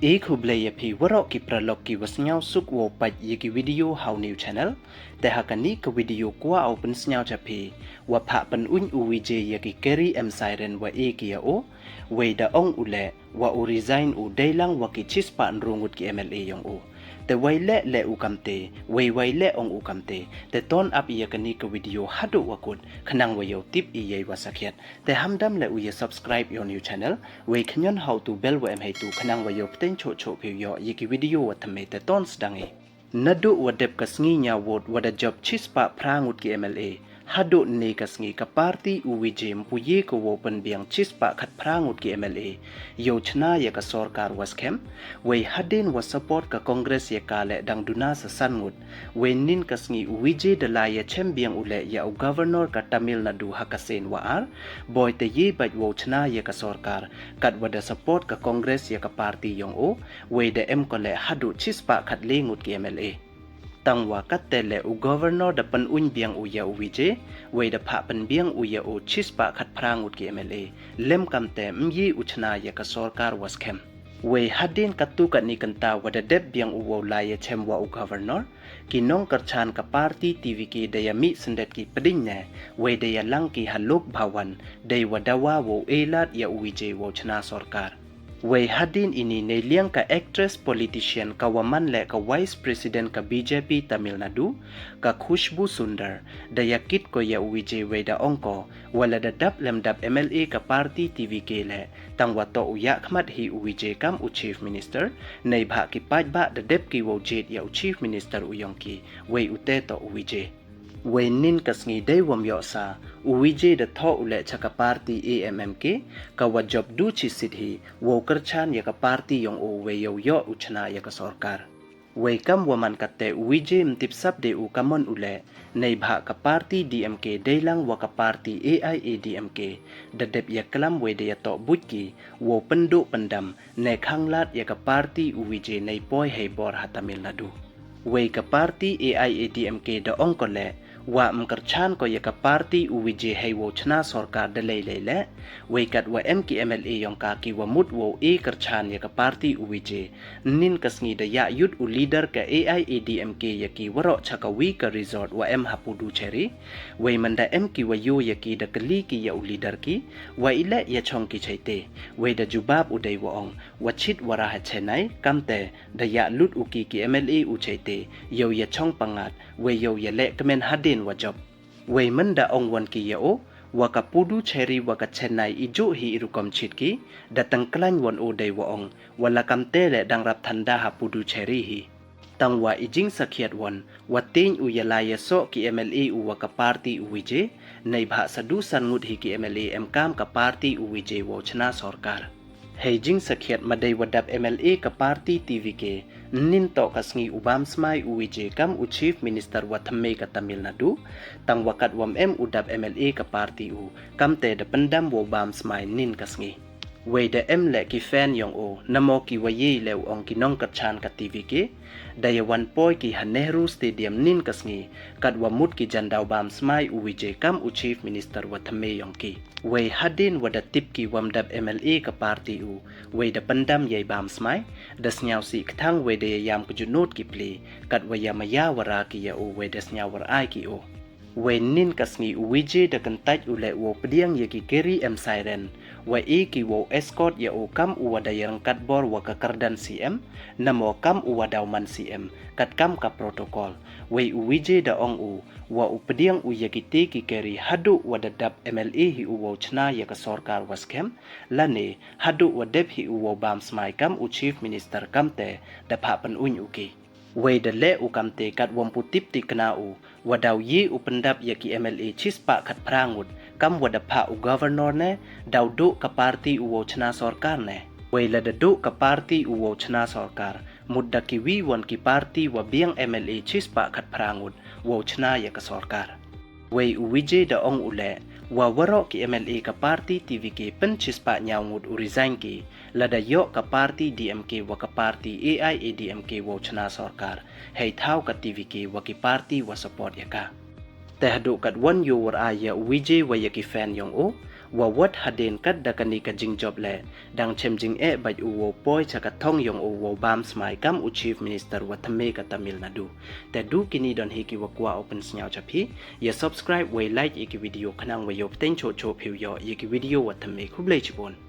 एक हुबले पी वरो की प्रलोक की वसन्याव सुक वो पज ये की वीडियो हाउ न्यू चैनल ते hakani ke video kwa open snyau chapi wa pha pan un u Vijay ye ki carry em siren wa e ki o we da ong ule wa u resign u dailang wa ki chispa nrungut ki MLA yong o te wai le u kamte wai le ong u kamte te ton up ye kani ke video hadu wakut khanang wa yo tip i ye wa sakhet te hamdam le u ye subscribe your new channel we khnyon how to bell wa em hay tu khanang wa yo pten cho phi yo ye ki video wa thame te ton sdangi Nadu wadep kasngi nya wot wada job chispa prangut ki MLA hadu ne kasngi ka party u Vijay puye ko wopen biang chispa khat prangut ki MLA yochna ya ka sarkar waskem we hadin was support ka congress ya ka le dang duna sa sangut we nin kasngi u Vijay de la ya chem biang ule ya u governor ka Tamil Nadu hakasen wa ar boy te ye baj wochna ya ka sarkar kat wada support ka congress ya ka party yong o we de em ko le hadu chispa khat lengut ki MLA tangwa katele u governor da pan un biang u ya u Vijay we da pha pan biang u ya u chispa khat prangut ki MLA lem kamte myi uchna ya ka sarkar waskem we hadin katu ka ni kanta wada deb biang u wo la ya chem wa u governor kinong karchan ka party TVK da ya mi sendet ki peding ne we da ya lang ki halok bhawan dei wadawa wo elat ya u Vijay wo chna sarkar Wei hadin ini neliang ka actress politician ka waman le ka vice president ka BJP Tamil Nadu ka Khushbu Sundar dayakit ko ya Vijay weda ongko wala dadap lemdap MLA ka party TVK le tangwa to uya khmat hi Vijay kam u chief minister nei bha ki paj ba dadep ki wo jet ya u chief minister uyong ki wei ute to Vijay Wei nin kasngi day wam yo sa Vijay da tho ule chaka party AMMK ka wa job du chi sithi wo karchan ya ka party yong o we yo uchna ya ka sarkar Wei kam waman katte Vijay mtip sap de u kamon ule nei bha ka party DMK dailang wa ka party AIADMK da dep ya kalam we de ya to butki wo pendu pendam ne khanglat ya ka party Vijay nei poi hei bor ha Tamil Nadu Wei ka party AIADMK da ongkole wa mkarchan ko ya ka party u Vijay hay wo chna sarkar da le we kat wa MK MLA yong ka ki wa mut wo e karchan ya ka party u Vijay nin kasngi da ya yut u leader ka AIADMK ya ki waro chaka wi ka resort wa em hapudu cheri we manda MK wa yo ya ki da kali ki ya u leader ki wa ile ya chong ki chaite we da jubab u dei wa ong wa chit wara ha chenai kamte da ya lut u ki MLA u chaite yo ya chong pangat we yo ya le kemen hadin wa job we manda ong wan ki ya o wa ka pudu cheri wa ka chennai ijo hi irukom chitki datang klan wan o dei wa ong wala kamte le dang rap thanda ha pudu cheri hi tangwa ijing sakhiat wan wa tein u yala ya so ki MLA u wa ka party u Vijay nei bha sadu san ngut hi ki MLA em kam ka party u Vijay wo chna sarkar Heijing sakhiat madai wadap MLA ka party TVK nin to kasngi ubam smai u Vijay kam u chief minister wa thamme ka Tamil Nadu tang wakat wam em udap MLA ka party u kam te da pendam wo bam smai nin kasngi we da em le ki fan yong o namo ki waye le ong ki nong ka chan ka TVK daya wan poi ki Nehru stadium nin kasngi kat wa mut ki jandaw bam smai u Vijay kam u chief minister wa thamme yong ki we hadin wada tip ki wamdap MLA ka party u we da pandam yai bam smai da snyau si kthang we de yam ku junot ki ple kat wa yamaya wara ki ya u we da snyau war ai ki o we nin kasngi u Vijay da kan taj u le wo pdiang ye ki carry em siren wa e ki wo escort ya u kam u wada yang kat bor wa ka kardan CM namo kam u wadaw man CM kat kam ka protocol we u Vijay da ong u wa u pdiang u ye ki te ki carry hadu wada dap MLA hi u wo chna ya ka sarkar waskem lane hadu wadep hi u wo bam smai kam u chief minister kamte da pha pan un u ki we da le u kamte kat wam putip ti kana u wadaw ye u pendap ya ki MLA chispa khat prangut kam wada pha u governor ne daw do ka party u wo chna sarkar ne we la da do ka party u wo chna sarkar mudda ki wi won ki party wa biang MLA chispa khat prangut wo chna ya ka sarkar we u Vijay da ong ule wa waro ki MLA ka party TVK pen chispa nyawngut u resign ki lada yo ka party DMK wa ka party AIADMK wo chna sarkar hei thau ka TVK wa ki party wa support ya ka tehdu kat wan yo war aya Vijay wa ya ki fan yong o ว่าวัดหัดเดนกัดดักนีกจิงจบแลดังเชมจิงใบอูโวปอยจากท่องยองอูโวบามสมัยกัมอุชีฟมินิสเตอร์วัฒเมกตามิลนาดูแต่ดูกินีดอนเฮกิวกว่าโอเปนสญาวจะพี่อย่า subscribe ไว้ไลค์อีกวิดีโอขนังไว้ยบเต้นโชว์ผิวยออีกวิดีโอวัฒเมคุบเลจิบอน